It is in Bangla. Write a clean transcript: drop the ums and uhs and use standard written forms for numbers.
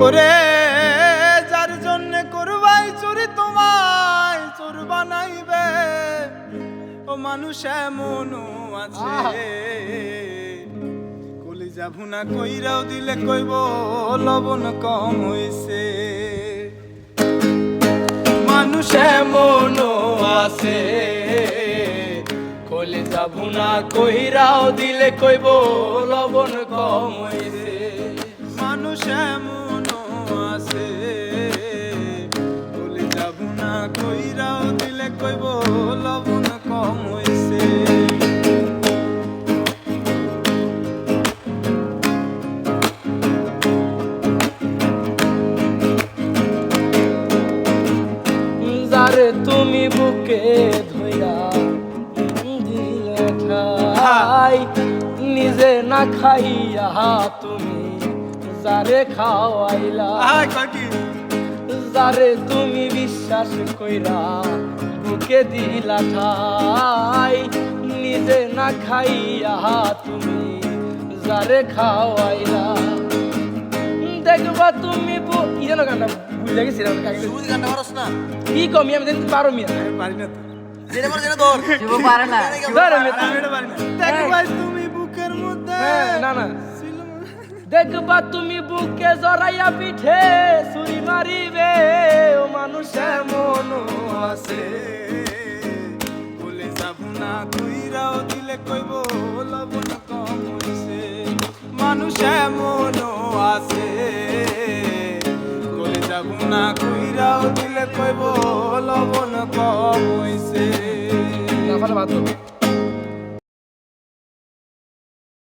ওরে যার জন্য করবাই চুরি তোমায় চোর বানাইবে ও মানুষ এমনও আছে কলিজা ভুনা কইরাও দিলে কইব লবণ কম হইছে মানুষ এমনও আছে কলিজা ভুনা কইরাও দিলে কইব লবণ কম হইছে মানুষ এমনও আছে কলিজা ভুনা কইরাও দিলে কইব লবণ কম হইছে যারে তুমি বুকে ধইরা দিলে ঠাই নিজে না খাইয়া তুমি যারে খাওয়াইলা যারে তুমি বিশ্বাস কইরা বুকে দিলা ঠাই নিজে না খাইয়া তুমি যারে খাওয়াইলা দেখবা তুমি কি জানো গানটা বুঝে গেছি গানটা পারস না কি কমি আমি দেখতে পারো মিয়া পারি না যেটা পারে যেটা ধর কেউ পারে না ধর আমি এটা পারি না দেখবা তুমি বুকের মধ্যে না না দেখবা তুমি বুকে জড়াইয়া পিঠে ছুরি মারিবে ও মানুষ এমনও আছে কলিজা ভুনা কইরাও দিলে কইব লবণ কম হইছে মানুষ এমনও আছে কলিজা ভুনা কইরাও দিলে কইব লবণ কম হইছে